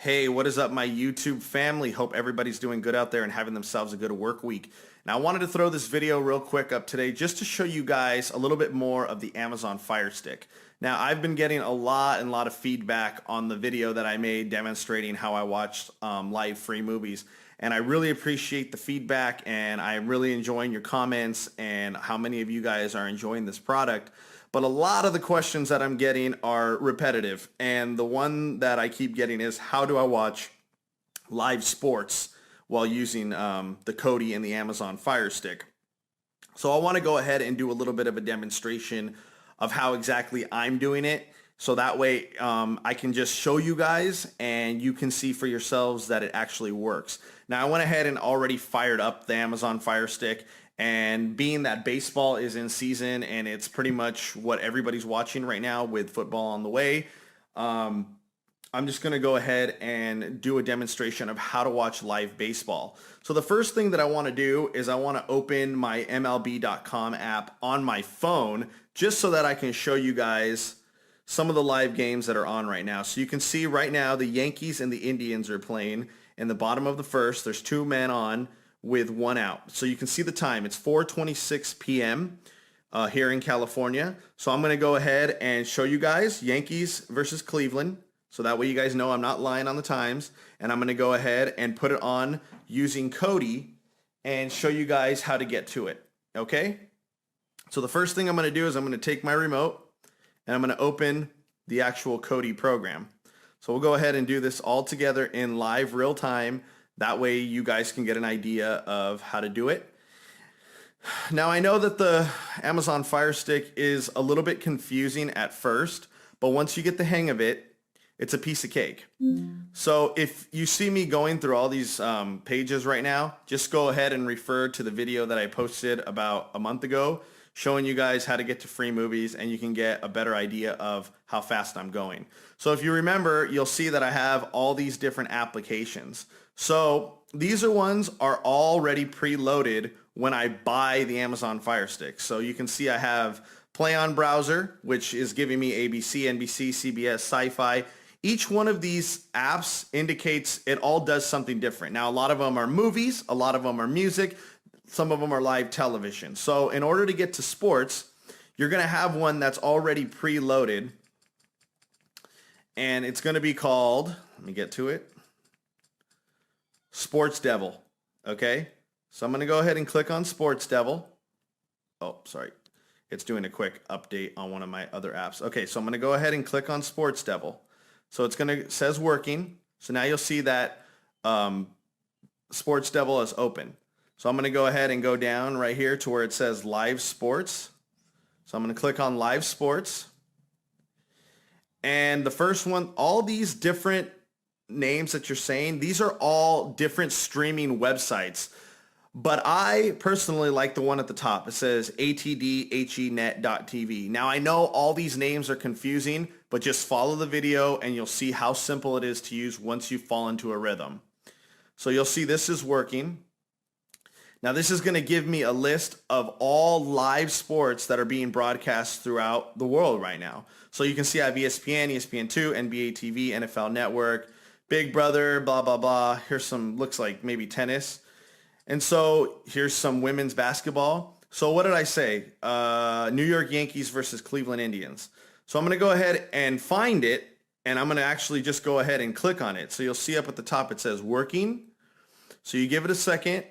Hey, what is up, my YouTube family? Hope everybody's doing good out there and having themselves a good work week. Now, I wanted to throw this video real quick up today just to show you guys a little bit more of the Amazon Fire Stick. Now, I've been getting a lot of feedback on the video that I made demonstrating how I watched live free movies. And I really appreciate the feedback, and I'm really enjoying your comments and how many of you guys are enjoying this product. But a lot of the questions that I'm getting are repetitive, and the one that I keep getting is, how do I watch live sports while using the KODI and the Amazon Fire Stick? So I want to go ahead and do a little bit of a demonstration of how exactly I'm doing it, so that way I can just show you guys and you can see for yourselves that it actually works. Now, I went ahead and already fired up the Amazon Fire Stick, and being that baseball is in season and it's pretty much what everybody's watching right now with football on the way, I'm just going to go ahead and do a demonstration of how to watch live baseball. So the first thing that I want to do is I want to open my MLB.com app on my phone just so that I can show you guys some of the live games that are on right now. So you can see right now the Yankees and the Indians are playing. In the bottom of the first, there's 2 men on with 1 out. So you can see the time. It's 4:26 p.m. Here in California. So I'm going to go ahead and show you guys Yankees versus Cleveland. So that way you guys know I'm not lying on the times. And I'm going to go ahead and put it on using KODI and show you guys how to get to it. Okay? So the first thing I'm going to do is I'm going to take my remote and I'm going to open the actual KODI program. So we'll go ahead and do this all together in live real time. That way you guys can get an idea of how to do it. Now, I know that the Amazon Fire Stick is a little bit confusing at first, but once you get the hang of it, it's a piece of cake. So if you see me going through all these pages right now, just go ahead and refer to the video that I posted about a month ago showing you guys how to get to free movies, and you can get a better idea of how fast I'm going. So if you remember, you'll see that I have all these different applications. So these ones are already preloaded when I buy the Amazon Fire Stick. So you can see I have Play on Browser, which is giving me ABC, NBC, CBS, Sci-Fi. Each one of these apps indicates it all does something different. Now, a lot of them are movies, a lot of them are music, some of them are live television. So in order to get to sports, you're going to have one that's already preloaded, and it's going to be called, let me get to it, Sports Devil. Okay, so I'm going to go ahead and click on Sports Devil. Oh, sorry. It's doing a quick update on one of my other apps. Okay, so I'm going to go ahead and click on Sports Devil. So it's going to, says working. So now you'll see that Sports Devil is open. So I'm going to go ahead and go down right here to where it says Live Sports. So I'm going to click on Live Sports. And the first one, all these different names that you're saying, these are all different streaming websites. But I personally like the one at the top. It says atdhenet.tv. Now, I know all these names are confusing, but just follow the video and you'll see how simple it is to use once you fall into a rhythm. So you'll see this is working. Now, this is going to give me a list of all live sports that are being broadcast throughout the world right now. So you can see I have ESPN, ESPN2, NBA TV, NFL Network, Big Brother, blah, blah, blah. Here's some, looks like maybe tennis. And so here's some women's basketball. So what did I say? New York Yankees versus Cleveland Indians. So I'm going to go ahead and find it, and I'm going to actually just go ahead and click on it. So you'll see up at the top it says working. So you give it a second.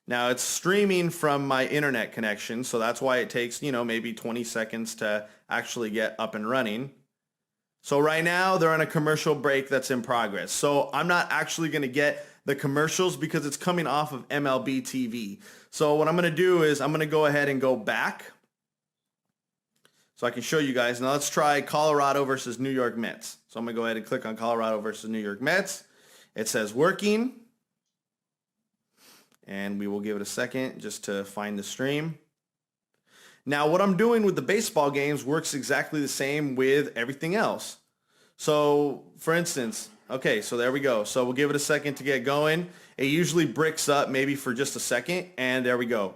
Now, it's streaming from my internet connection, so that's why it takes, maybe 20 seconds to actually get up and running. So right now, they're on a commercial break that's in progress. So I'm not actually going to get the commercials because it's coming off of MLB TV. So what I'm going to do is I'm going to go ahead and go back so I can show you guys. Now, let's try Colorado versus New York Mets. So I'm going to go ahead and click on Colorado versus New York Mets. It says working. And we will give it a second just to find the stream. Now, what I'm doing with the baseball games works exactly the same with everything else. So, for instance, okay, so there we go. So we'll give it a second to get going. It usually bricks up maybe for just a second, and there we go.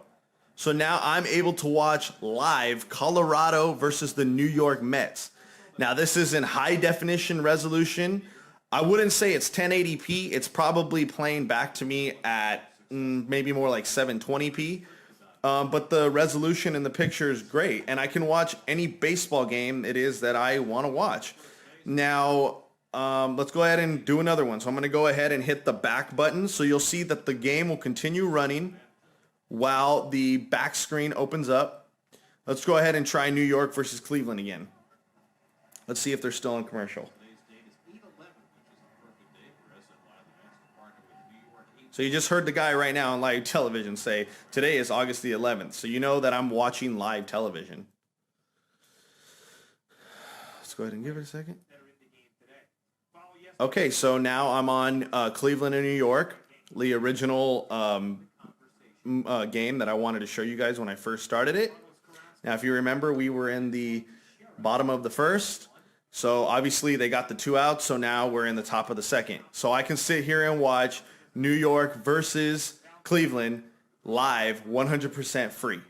So now I'm able to watch live Colorado versus the New York Mets. Now this is in high definition resolution. I wouldn't say it's 1080p. It's probably playing back to me at maybe more like 720p. But the resolution in the picture is great, and I can watch any baseball game it is that I want to watch. Now, let's go ahead and do another one. So I'm going to go ahead and hit the back button. So you'll see that the game will continue running while the back screen opens up. Let's go ahead and try New York versus Cleveland again. Let's see if they're still in commercial. So you just heard the guy right now on live television say, today is August the 11th. So you know that I'm watching live television. Let's go ahead and give it a second. Okay, so now I'm on Cleveland and New York, the original game that I wanted to show you guys when I first started it. Now, if you remember, we were in the bottom of the first. So obviously they got the 2 outs. So now we're in the top of the second. So I can sit here and watch New York versus Cleveland live 100% free.